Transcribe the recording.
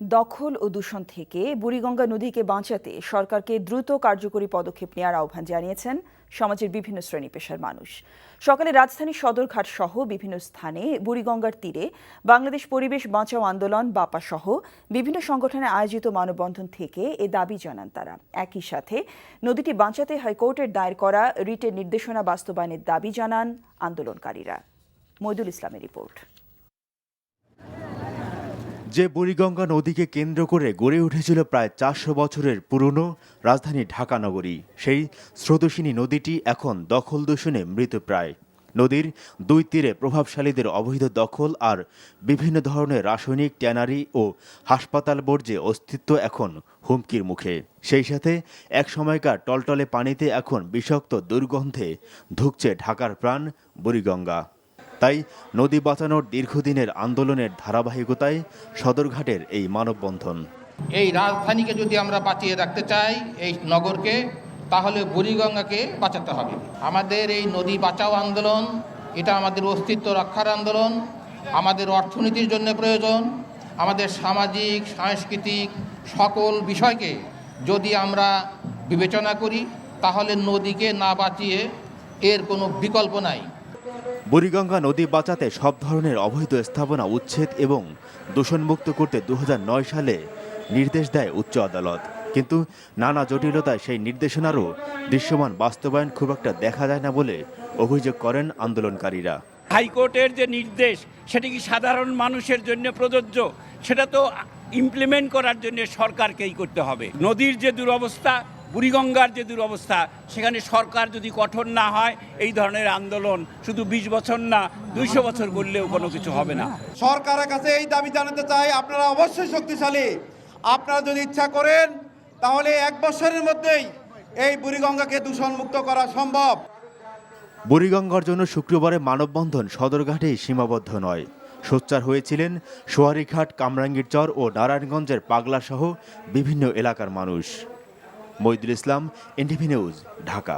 দখল ও দূষণ থেকে বুড়িগঙ্গা নদীকে বাঁচাতে সরকারকে দ্রুত কার্যকরী পদক্ষেপ নেওয়ার আহ্বান জানিয়েছেন সমাজের বিভিন্ন শ্রেণী পেশার মানুষ। সকালে রাজধানীর সদরঘাট সহ বিভিন্ন স্থানে বুড়িগঙ্গার তীরে বাংলাদেশ পরিবেশ বাঁচাও আন্দোলন বাপা সহ বিভিন্ন সংগঠনে আয়োজিত মানববন্ধন থেকে এ দাবি জানান তারা। একই সাথে নদীটি বাঁচাতে হাইকোর্টের দায়ের করা রিটের নির্দেশনা বাস্তবায়নের দাবি জানান আন্দোলনকারীরা। মইদুল ইসলামের রিপোর্ট। যে বুড়িগঙ্গা নদীকে কেন্দ্র করে গড়ে উঠেছিল প্রায় ৪০০ বছরের পুরনো রাজধানী ঢাকা নগরী, সেই স্রোতস্বিনী নদীটি এখন দখল দূষণে মৃতপ্রায়। নদীর দুই তীরে প্রভাবশালীদের অবৈধ দখল আর বিভিন্ন ধরনের রাসায়নিক ট্যানারি ও হাসপাতাল বর্জ্যে অস্তিত্ব এখন হুমকির মুখে। সেই সাথে এক সময়কার টলটলে পানিতে এখন বিষাক্ত দুর্গন্ধে ধুঁকছে ঢাকার প্রাণ বুড়িগঙ্গা। তাই নদী বাঁচানোর দীর্ঘদিনের আন্দোলনের ধারাবাহিকতায় সদরঘাটের এই মানববন্ধন। এই রাজধানীকে যদি আমরা বাঁচিয়ে রাখতে চাই, এই নগরকে, তাহলে বুড়িগঙ্গাকে বাঁচাতে হবে। আমাদের এই নদী বাঁচাও আন্দোলন, এটা আমাদের অস্তিত্ব রক্ষার আন্দোলন, আমাদের অর্থনীতির জন্য প্রয়োজন। আমাদের সামাজিক সাংস্কৃতিক সকল বিষয়কে যদি আমরা বিবেচনা করি, তাহলে নদীকে না বাঁচিয়ে এর কোনো বিকল্প নাই। বুড়িগঙ্গা নদী বাঁচাতে সব ধরনের অবৈধ স্থাপনা উচ্ছেদ এবং দূষণমুক্ত করতে ২০০৯ সালে নির্দেশ দেয় উচ্চ আদালত। কিন্তু নানা জটিলতায় সেই নির্দেশনারও দৃশ্যমান বাস্তবায়ন খুব একটা দেখা যায় না বলে অভিযোগ করেন আন্দোলনকারীরা। হাইকোর্টের যে নির্দেশ, সেটি কি সাধারণ মানুষের জন্য প্রযোজ্য? সেটা তো ইমপ্লিমেন্ট করার জন্য সরকারকেই করতে হবে। নদীর যে দুরবস্থা, বুড়িগঙ্গার যে দুরবস্থা, সেখানে সরকার যদি কঠোর না হয়, এই ধরনের আন্দোলন শুধু ২০ বছর না ২০০ বছর করলেও কোনো কিছু হবে না। সরকারের কাছে এই দাবি জানাতে চাই, আপনারা অবশ্যই শক্তিশালী। আপনারা যদি ইচ্ছা করেন, তাহলে ১ বছরের মধ্যেই এই বুড়িগঙ্গাকে দূষণমুক্ত করা সম্ভব। বুড়িগঙ্গার জন্য শুক্রবারে মানববন্ধন সদরঘাটেই সীমাবদ্ধ নয়। সোচ্চার হয়েছিলেন সোয়ারীঘাট, কামরাঙ্গীরচর ও নারায়ণগঞ্জের পাগলা সহ বিভিন্ন এলাকার মানুষ। মইদুল ইসলাম, এনটিভি নিউজ, ঢাকা।